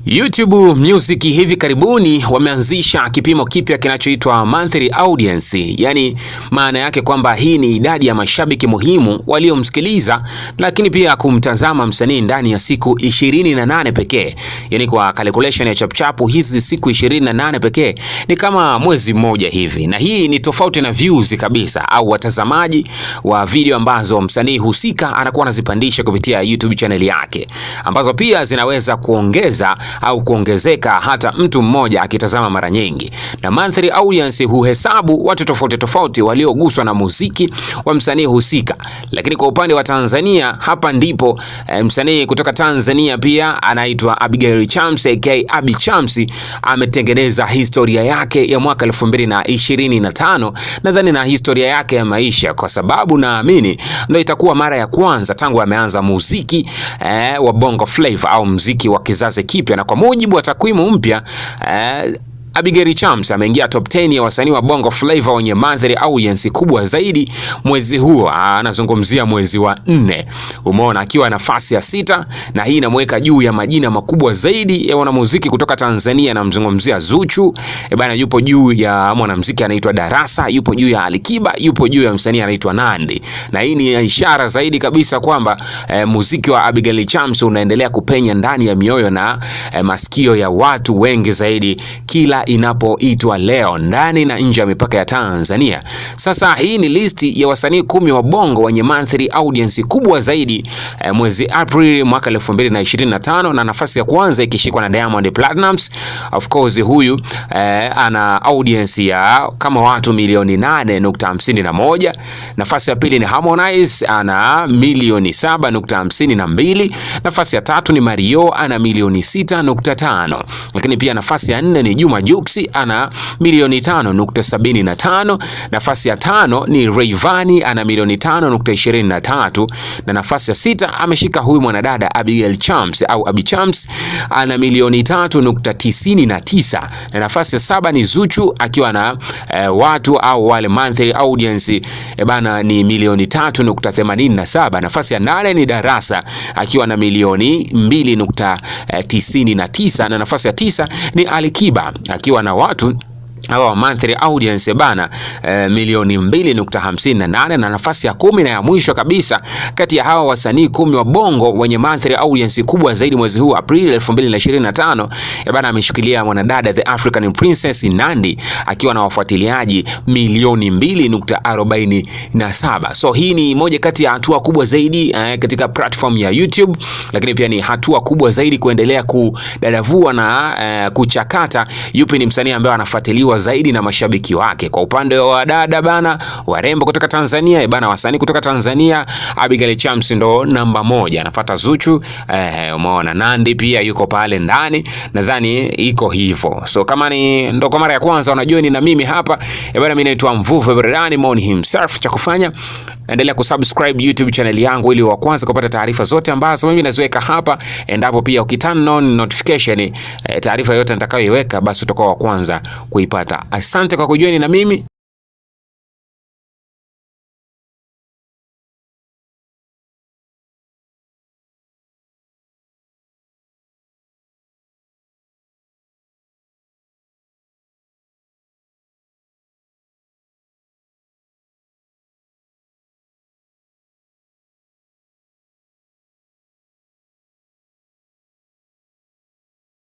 YouTube Music hivi karibuni wameanzisha kipimo kipya kinachoitwa monthly audience. Yani maana yake kwamba hii ni idadi ya mashabiki muhimu waliomsikiliza lakini pia kumtazama msanii ndani ya siku 28 pekee. Yani kwa calculation ya chapchapu hizi siku 28 pekee ni kama mwezi mmoja hivi. Na hii ni tofauti na views kabisa au watazamaji wa video ambazo msanii husika anakuwa anazipandisha kupitia YouTube channel yake, ambazo pia zinaweza kuongeza au kuongezeka hata mtu mmoja akitazama mara nyingi. Na monthly audience huhesabu watu tofauti walioguswa na muziki wa msanii husika. Lakini kwa upande wa Tanzania, hapa ndipo msanii kutoka Tanzania pia anaitwa Abigail Chams aka Abi Chams ametengeneza historia yake ya mwaka 2025, nadhani na historia yake ya maisha, kwa sababu naamini ndio itakuwa mara ya kwanza tangu ameanza muziki wa Bongo Flava au muziki wa kizazi kipya. Na kwa mujibu wa takwimu mpya, Abigail Chams ameingia top 10 ya wasanii wa Bongo Flava wenye monthly audience kubwa zaidi mwezi huo. Anazungumzia mwezi wa 4. Umeona, akiwa nafasi ya 6, na hii inamweka juu ya majina makubwa zaidi ya wanamuziki kutoka Tanzania. Namzungumzia Zuchu, bana, yupo juu ya mwanamuziki anaitwa Darasa, yupo juu ya Alikiba, yupo juu ya msanii anaitwa Nandy. Na hii ni ishara zaidi kabisa kwamba muziki wa Abigail Chams unaendelea kupenya ndani ya mioyo na masikio ya watu wengi zaidi kila inapoitwa leo ndani na nje ya mipaka ya Tanzania. Sasa hii ni listi ya wasanii 10 wa Bongo wenye monthly audience kubwa zaidi mwezi April mwaka 2025, na nafasi ya kwanza ikishikwa na Diamond Platnumz. Of course huyu ana audience ya kama watu milioni 8.51. Nafasi ya pili ni Harmonize, ana milioni 7.52. Nafasi ya tatu ni Mario, ana milioni 6.5. Lakini pia nafasi ya 4 ni Juma Jux, ana milioni 5.75. Nafasi ya 5 ni Rayvanny, ana milioni 5.23. Na nafasi ya 6 ameshika huyu mwanadada Abigail Chams au Abi Chams, ana milioni 3.99. Na nafasi ya 7 ni Zuchu akiwa na watu au wale monthly audience bana ni milioni 3.87. Nafasi ya 8 ni Darasa akiwa na milioni 2.99. Na nafasi ya 9 ni Alikiba akiwa na watu hawa monthly audience bana milioni 2.58. Na nafasi ya 10 na ya mwisho kabisa kati ya hawa wasanii 10 wa Bongo wenye monthly audience kubwa zaidi mwezi huu April 2025 bana ameshikilia mwanadada The African Princess Nandy akiwa na wafuatiliaji milioni 2.47. So hii ni moja kati ya hatua kubwa zaidi katika platform ya YouTube, lakini pia ni hatua kubwa zaidi kuendelea kudadavua na kuchakata yupi ni msanii ambaye anafuatiliwa zaidi na mashabiki wake. Kwa upande wa dada bana, warembo kutoka Tanzania bana, wasanii kutoka Tanzania, Abigail Chams ndo namba 1, anafuata Zuchu, umeona Nandy pia yuko pale ndani, nadhani iko hivyo. So kama ni ndo kwa mara ya kwanza unajua ni na mimi hapa bana, mimi naitwa Mvuve Burudani Mon himself. Cha kufanya endelea kusubscribe YouTube channel yangu ili wa kwanza kupata taarifa zote ambazo mimi naziweka hapa. Endapo pia ukiturn on notification, taarifa yote nitakayoiweka basi utakuwa wa kwanza kuipata. Asante kwa kujoin na mimi.